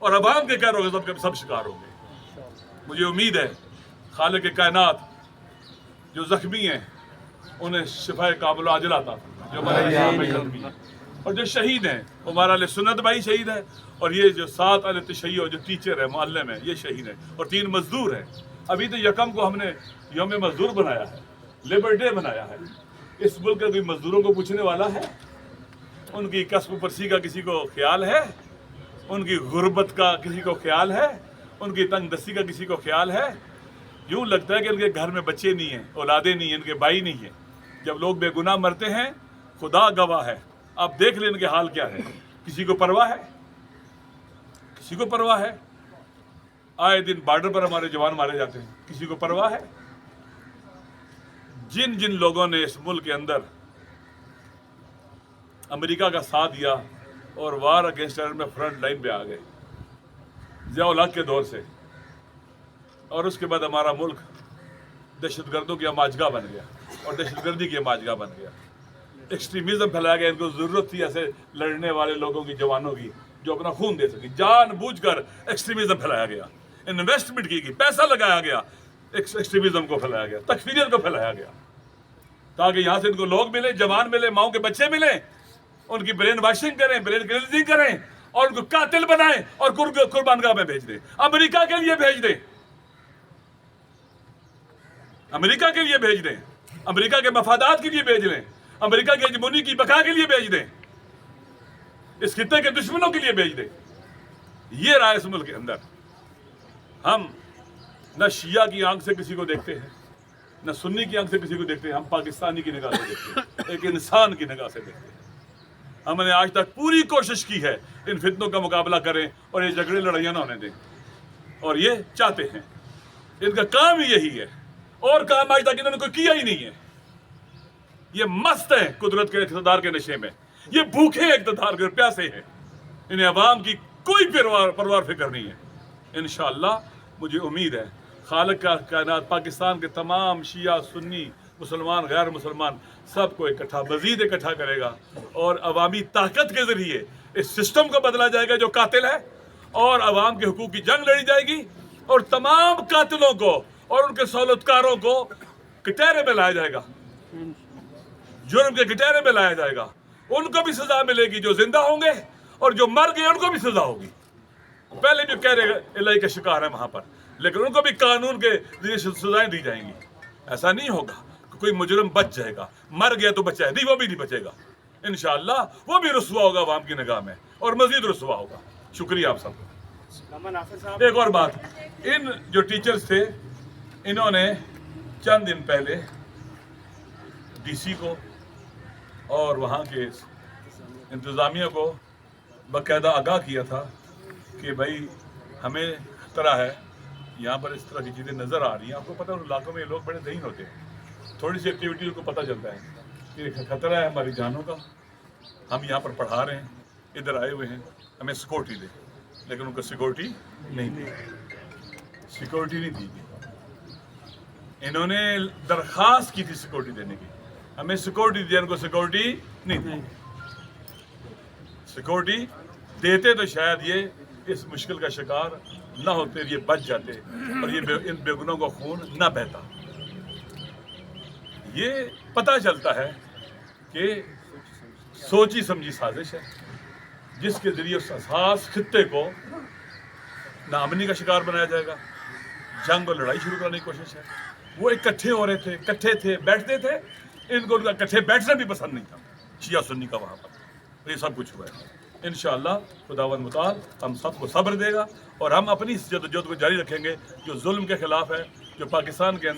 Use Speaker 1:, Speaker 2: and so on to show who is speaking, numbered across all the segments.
Speaker 1: اور عوام کے قہر و غضب کے سب شکار ہوں گے۔ مجھے امید ہے خالق کائنات جو زخمی ہیں انہیں شفا کامل عاجل عطا فرمائے، جو ہمارے زخمی ہیں، اور جو شہید ہیں ہمارا اہل سنت بھائی شہید ہے، اور یہ جو 7 اہل تشیع جو ٹیچر ہے معلم ہے یہ شہید ہیں، اور 3 مزدور ہیں۔ ابھی تو یکم کو ہم نے یوم مزدور بنایا ہے، لیبر ڈے بنایا ہے۔ اس ملک کا کوئی مزدوروں کو پوچھنے والا ہے؟ ان کی کسب پرسی کا کسی کو خیال ہے؟ ان کی غربت کا کسی کو خیال ہے؟ ان کی تنگ دستی کا کسی کو خیال ہے؟ یوں لگتا ہے کہ ان کے گھر میں بچے نہیں ہیں، اولادیں نہیں ہیں، ان کے بھائی نہیں ہیں۔ جب لوگ بے گناہ مرتے ہیں خدا گواہ ہے، آپ دیکھ لیں ان کے حال کیا ہے۔ کسی کو پرواہ ہے؟ کسی کو پرواہ ہے؟ آئے دن بارڈر پر ہمارے جوان مارے جاتے ہیں، کسی کو پرواہ ہے؟ جن جن لوگوں نے اس ملک کے اندر امریکہ کا ساتھ دیا اور وار اگینسٹ ٹیرر میں فرنٹ لائن پہ آ گئے ضیاء الحق کے دور سے، اور اس کے بعد ہمارا ملک دہشت گردوں کی اماجگاہ بن گیا اور دہشت گردی کی اماجگاہ بن گیا۔ ایکسٹریمزم پھیلایا گیا۔ ان کو ضرورت تھی ایسے لڑنے والے لوگوں کی، جوانوں کی جو اپنا خون دے سکیں۔ جان بوجھ کر ایکسٹریمزم پھیلایا گیا، انویسٹمنٹ کی گئی، پیسہ لگایا گیا، ایکسٹریمزم کو پھیلایا گیا، تکفیریت کو پھیلایا گیا، تاکہ یہاں سے ان کو لوگ ملیں، جوان ملیں، ماؤں کے بچے ملیں، ان کی برین واشنگ کریں، برین کلینزنگ کریں، اور ان کو قاتل بنائیں اور قربان گاہ میں بھیج دیں، امریکہ کے لیے بھیج دیں، امریکہ کے لیے بھیج دیں، امریکہ کے مفادات کے لیے بھیج دیں، امریکہ کی ہیجمونی کی بقا کے لیے بھیج دیں، اس خطے کے دشمنوں کے لیے بھیج دیں۔ یہ رہا اس ملک کے اندر۔ ہم نہ شیعہ کی آنکھ سے کسی کو دیکھتے ہیں، نہ سنی کی آنکھ سے کسی کو دیکھتے ہیں، ہم پاکستانی کی نگاہ سے دیکھتے ہیں، ایک انسان کی نگاہ سے دیکھتے ہیں۔ ہم نے آج تک پوری کوشش کی ہے ان فتنوں کا مقابلہ کریں اور یہ جھگڑے لڑائیاں نہ ہونے دیں، اور یہ چاہتے ہیں، ان کا کام ہی یہی ہے، اور کام آج تک انہوں نے کوئی کیا ہی نہیں ہے۔ یہ مست ہیں قدرت کے اقتدار کے نشے میں، یہ بھوکے ہیں اقتدار کے، پیاسے ہیں، انہیں عوام کی کوئی پرواہ فکر نہیں ہے۔ انشاءاللہ مجھے امید ہے خالق کا کائنات پاکستان کے تمام شیعہ، سنی، مسلمان، غیر مسلمان سب کو اکٹھا، مزید اکٹھا کرے گا، اور عوامی طاقت کے ذریعے اس سسٹم کو بدلا جائے گا جو قاتل ہے، اور عوام کے حقوق کی جنگ لڑی جائے گی، اور تمام قاتلوں کو اور ان کے سہولتکاروں کو کٹہرے میں لایا جائے گا، جرم کے کٹہرے میں لایا جائے گا۔ ان کو بھی سزا ملے گی جو زندہ ہوں گے، اور جو مر گئے ان کو بھی سزا ہوگی۔ پہلے بھی کہہ رہے الہی کا شکار ہے وہاں پر، لیکن ان کو بھی قانون کے ذریعے سزائیں دی جائیں گی۔ ایسا نہیں ہوگا کہ کوئی مجرم بچ جائے گا، مر گیا تو بچا ہے، نہیں، وہ بھی نہیں بچے گا۔ انشاءاللہ وہ بھی رسوا ہوگا عوام کی نگاہ میں، اور مزید رسوا ہوگا۔ شکریہ آپ سب کو۔ ایک اور بات، ان جو ٹیچرز تھے انہوں نے چند دن پہلے ڈی سی کو اور وہاں کے انتظامیہ کو باقاعدہ آگاہ کیا تھا کہ بھائی ہمیں خطرہ ہے، یہاں پر اس طرح کی چیزیں نظر آ رہی ہیں۔ آپ کو پتہ ہے ان علاقوں میں لوگ بڑے ذہین ہوتے ہیں، تھوڑی سی ایکٹیویٹی کو پتہ چلتا ہے کہ خطرہ ہے ہماری جانوں کا، ہم یہاں پر پڑھا رہے ہیں، ادھر آئے ہوئے ہیں، ہمیں سیکورٹی دے، لیکن ان کو سیکورٹی نہیں دی، سیکورٹی نہیں دی گئی۔ انہوں نے درخواست کی تھی سیکورٹی دینے کی، ہمیں سیکورٹی دیا، ان کو سیکورٹی نہیں دی۔ سیکورٹی دیتے تو شاید یہ اس مشکل کا شکار نہ ہوتے، یہ بچ جاتے، اور یہ ان بے گناہوں کا خون نہ بہتا۔ یہ پتہ چلتا ہے کہ سوچی سمجھی سازش ہے، جس کے ذریعے اس حساس خطے کو ناامنی کا شکار بنایا جائے گا، جنگ اور لڑائی شروع کرنے کی کوشش ہے۔ وہ اکٹھے ہو رہے تھے، اکٹھے تھے، بیٹھتے تھے، ان کو اکٹھے بیٹھنا بھی پسند نہیں تھا شیعہ سنی کا وہاں پر۔ یہ سب کچھ ہوا ہے۔ انشاءاللہ خداوند متعال ہم سب کو صبر دے گا، اور ہم اپنی اس جدوجہد کو جاری رکھیں گے جو ظلم کے خلاف ہے، جو پاکستان کے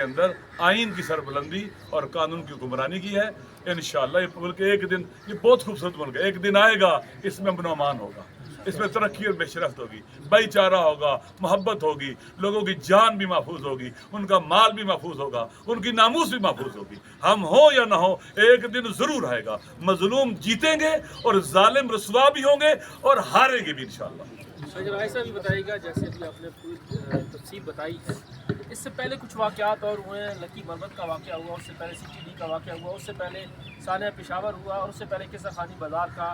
Speaker 1: اندر آئین کی سربلندی اور قانون کی حکمرانی کی ہے۔ انشاءاللہ یہ ملک ایک دن، یہ بہت خوبصورت ملک ہے، ایک دن آئے گا اس میں امن و امان ہوگا، اس میں ترقی اور بشرفت ہوگی، بھائی چارہ ہوگا، محبت ہوگی، لوگوں کی جان بھی محفوظ ہوگی، ان کا مال بھی محفوظ ہوگا، ان کی ناموس بھی محفوظ ہوگی۔ ہم ہوں یا نہ ہوں، ایک دن ضرور آئے گا، مظلوم جیتیں گے اور ظالم رسوا بھی ہوں گے اور ہاریں گے بھی انشاءاللہ۔
Speaker 2: اگر ایسا بھی بتائیے گا، جیسے بھی آپ نے پوری تفصیل بتائی ہے، اس سے پہلے کچھ واقعات اور ہوئے ہیں، لکی مربت کا واقعہ ہوا، اس سے پہلے CTD کا واقعہ ہوا، اس سے پہلے سانحہ پشاور ہوا، اور اس سے پہلے قصہ خانی بازار کا